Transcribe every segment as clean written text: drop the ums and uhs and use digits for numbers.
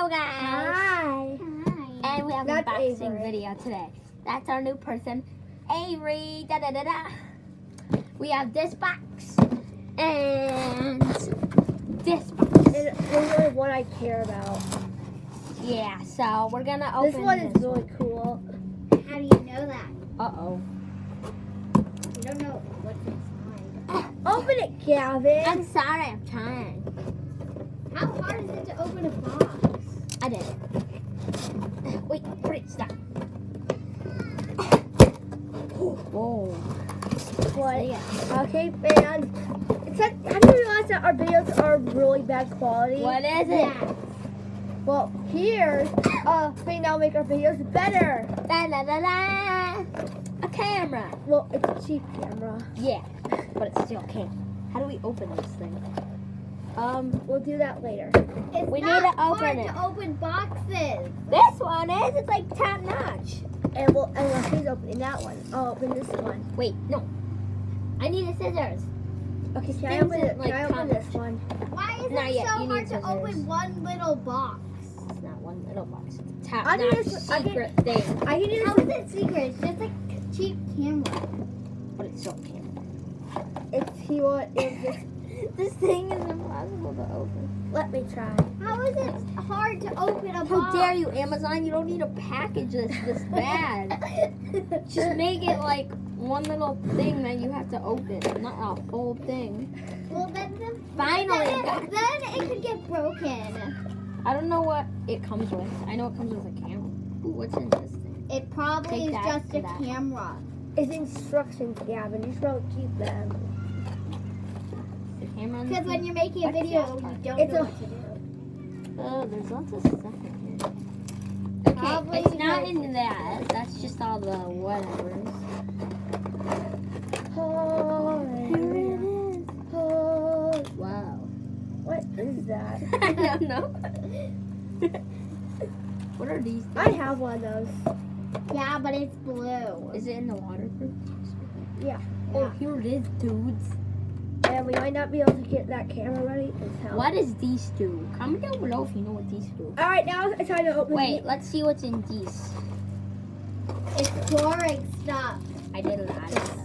Hello guys. Hi. And we have an That's unboxing Avery. video today. That's our new person, Avery. Da da da da. We have this box and this box. And this is what I care about. Yeah, so we're gonna open This one is really cool. How do you know that? Uh-oh. You don't know what's inside. Open it, Gavin. I'm sorry, I'm trying. How hard is it to open a box? I did it. Wait, wait, stop. Whoa. What? Yeah. Okay, fans. Have you realized that our videos are really bad quality? What is it? Yeah. Well, here's a thing that'll make our videos better. Da da da da. A camera. Well, it's a cheap camera. Yeah, but it still can't. How do we open this thing? We'll do that later. It's We not need to open hard it. to open boxes. This one is. It's like top notch. And while she's opening that one, I'll open this one. Wait, no. I need a scissors. Okay, can I Things open that, it? like, Can I open come- this one? Why is Not it yet. so You hard need to scissors. open one little box? It's not one little box. It's a top I notch can just- I can- secret thing. I can do How this. is it secret? It's just a cheap camera. But it's still can't. This thing is impossible to open. Let me try. How is it hard to open a How box? dare you, Amazon? You don't need to package this bad. Just make it like one little thing that you have to open, not a whole thing. Well, then, Finally, then it could get broken. I don't know what it comes with. I know it comes with a camera. Ooh, what's in this thing? It probably Take is that just to a that. camera. It's instructions, Gavin. You should probably keep them. The camera. Because when you're making a What's video, that you part? don't It's know a- what to do. Oh, there's lots of stuff in here. Okay, Probably it's not because- in that. That's just all the whatevers. Oh, Here it is. oh. Wow. What is that? I don't know. What are these? I have one of those. Yeah, but it's blue. Is it in the waterproof? Yeah. Oh, here it is, dudes. And we might not be able to get that camera ready until. What does these do? Comment down below if you know what these do. All right, now it's time to open. Wait, let's see what's in these. It's chloric stuff. I did a lot of stuff.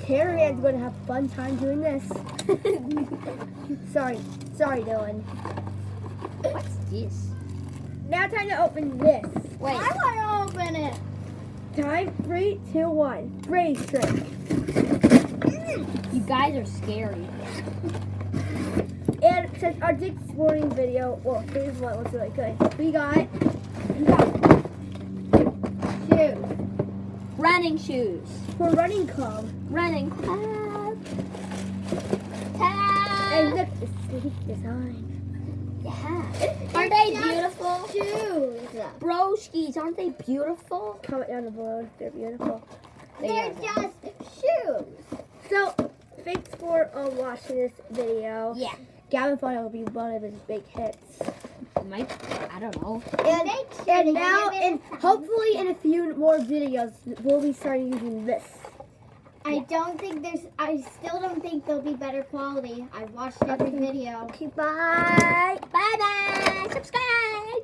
Carrie Ann's going to have a fun time doing this. Sorry, Dylan. What's this? Now time to open this. Wait, I want to open it. Time, 3, 2, 1. Brace string. you guys are scary. And since our Dick's Sporting video, well, this one was really good. We got shoes Running shoes. for running club. Running club. And look, the sleek design. Yeah. Aren't they beautiful? Shoes. Broskies, aren't they beautiful? Comment down below if they're beautiful. They're just shoes. So, thanks for watching this video. Yeah. Gavin thought it would be one of his big hits. Might, I don't know. And now, and hopefully in a few more videos, we'll be starting using this. I still don't think they'll be better quality. I've watched every video. Okay, bye. Bye-bye. Subscribe.